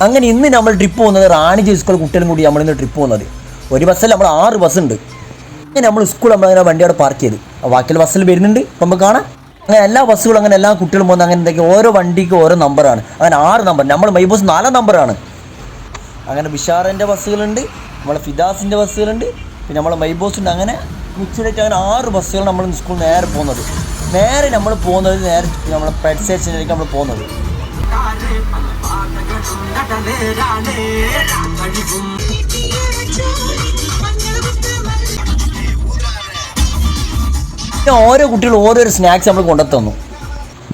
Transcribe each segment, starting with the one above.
അങ്ങനെ ഇന്ന് നമ്മൾ ട്രിപ്പ് പോകുന്നത് റാണി സ്കൂൾ കുട്ടികളും കൂടി നമ്മളിന്ന് ട്രിപ്പ് പോകുന്നത്. ഒരു ബസ്സിൽ നമ്മൾ 6 ബസ്സുണ്ട്. അങ്ങനെ നമ്മൾ സ്കൂൾ നമ്മളങ്ങനെ വണ്ടി അവിടെ പാർക്ക് ചെയ്ത് ബാക്കിയുള്ള ബസ്സിൽ വരുന്നുണ്ട്. അപ്പം നമുക്ക് കാണാം അങ്ങനെ എല്ലാ ബസ്സുകളും അങ്ങനെ എല്ലാ കുട്ടികളും പോകുന്നത്. അങ്ങനെ എന്തൊക്കെ ഓരോ വണ്ടിക്ക് ഓരോ നമ്പറാണ്. അങ്ങനെ 6 നമ്പർ. നമ്മൾ മൈബോസ് 4 നമ്പറാണ്. അങ്ങനെ ബിഷാറിൻ്റെ ബസ്സുകളുണ്ട്, നമ്മളെ ഫിദാസിൻ്റെ ബസ്സുകളുണ്ട്, പിന്നെ നമ്മളെ മൈബോസുണ്ട്. അങ്ങനെ മിക്സ്ഡായിട്ട് അങ്ങനെ 6 ബസ്സുകൾ നമ്മൾ സ്കൂളിൽ നേരെ പോകുന്നത്. നേരെ നമ്മൾ പോകുന്നത് നേരെ നമ്മളെ പെറ്റ് സ്റ്റേഷനിലേക്ക് നമ്മൾ പോകുന്നത്. ഓരോ കുട്ടികളും ഓരോരോ സ്നാക്സ് നമ്മൾ കൊണ്ടുത്തന്നു.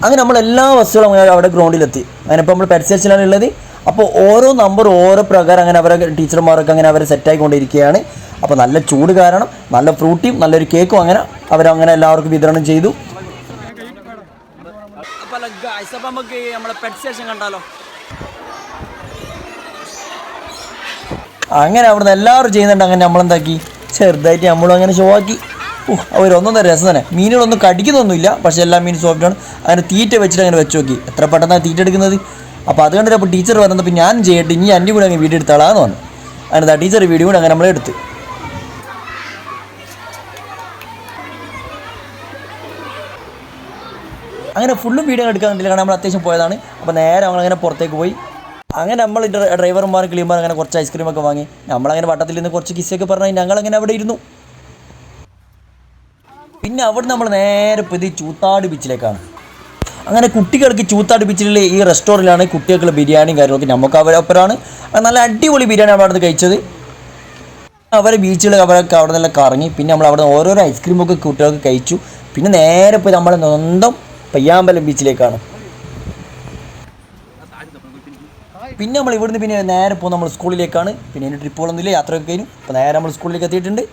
അങ്ങനെ നമ്മൾ എല്ലാ ബസ്സുകളും അങ്ങനെ അവിടെ ഗ്രൗണ്ടിലെത്തി. അങ്ങനെ ഇപ്പോൾ നമ്മൾ പെറ്റ് സ്റ്റേഷനിലാണ് ഉള്ളത്. അപ്പോൾ ഓരോ നമ്പർ ഓരോ പ്രകാരം അങ്ങനെ അവരെ ടീച്ചർമാരൊക്കെ അങ്ങനെ അവരെ സെറ്റായിക്കൊണ്ടിരിക്കുകയാണ്. അപ്പോൾ നല്ല ചൂട് കാരണം നല്ല ഫ്രൂട്ടിയും നല്ലൊരു കേക്കും അങ്ങനെ അവരങ്ങനെ എല്ലാവർക്കും വിതരണം ചെയ്തു. നമുക്ക് നമ്മളെ പെറ്റ് സ്റ്റേഷൻ കണ്ടാലോ. അങ്ങനെ അവിടുന്ന് എല്ലാവരും ചെയ്യുന്നുണ്ട്. അങ്ങനെ നമ്മളെന്താക്കി ചെറുതായിട്ട് നമ്മളും അങ്ങനെ ഷോ ആക്കി. അവരൊന്നും രസം തന്നെ. മീനുകളൊന്നും കടിക്കുന്നൊന്നുമില്ല, പക്ഷേ എല്ലാ മീനും സോഫ്റ്റാണ്. അങ്ങനെ തീറ്റ വെച്ചിട്ട് അങ്ങനെ വെച്ച് നോക്കി എത്ര പെട്ടെന്നാണ് തീറ്റ എടുക്കുന്നത്. അപ്പോൾ അത് കണ്ടിട്ട് അപ്പോൾ ടീച്ചർ പറഞ്ഞപ്പോൾ ഞാനും ചെയ്യട്ടെ, ഇനി എൻ്റെ കൂടെ അങ്ങ് വീഡിയോ എടുത്താളാന്ന് പറഞ്ഞു. അങ്ങനെ ടീച്ചർ വീഡിയോ കൂടെ അങ്ങനെ നമ്മളെടുത്ത്. അങ്ങനെ ഫുള്ളും വീഡിയോ എടുക്കാൻ കണ്ടില്ല, കാരണം നമ്മൾ അത്യാവശ്യം പോയതാണ്. അപ്പോൾ നേരെ നമ്മളങ്ങനെ പുറത്തേക്ക് പോയി. അങ്ങനെ നമ്മൾ ഡ്രൈവർമാർ ക്ലീൻമാർ അങ്ങനെ കുറച്ച് ഐസ്ക്രീമൊക്കെ വാങ്ങി. നമ്മളങ്ങനെ വട്ടത്തിൽ നിന്ന് കുറച്ച് കിസ്സൊക്കെ പറഞ്ഞ് ഞങ്ങളങ്ങനെ അവിടെ ഇരുന്നു. പിന്നെ അവിടെ നമ്മൾ നേരെ പോയത് ചൂത്താട് ബീച്ചിലേക്കാണ്. അങ്ങനെ കുട്ടികൾക്ക് ചൂത്താട് ബീച്ചിലെ ഈ റെസ്റ്റോറൻറ്റിലാണ് കുട്ടികൾക്ക് ബിരിയാണിയും കാര്യങ്ങളൊക്കെ. നമുക്ക് അവരൊപ്പരാണ് നല്ല അടിപൊളി ബിരിയാണി നമ്മൾ അവിടെ കഴിച്ചത്. അവരെ ബീച്ചുകൾ അവരൊക്കെ അവിടെ നിന്നെല്ലാം കറങ്ങി. പിന്നെ നമ്മൾ അവിടെ നിന്ന് ഓരോരോ ഐസ്ക്രീമൊക്കെ കുട്ടികൾക്ക് കഴിച്ചു. പിന്നെ നേരെ പോയി നമ്മളെ സ്വന്തം പയ്യാമ്പലം ബീച്ചിലേക്കാണ്. പിന്നെ നമ്മൾ ഇവിടുന്ന് പിന്നെ നേരെ പോകും നമ്മൾ സ്കൂളിലേക്കാണ്. പിന്നെ അതിന് ട്രിപ്പുകളൊന്നുമില്ല, യാത്രയൊക്കെ കഴിഞ്ഞു. അപ്പോൾ നേരെ നമ്മൾ സ്കൂളിലേക്ക് എത്തിയിട്ടുണ്ട്.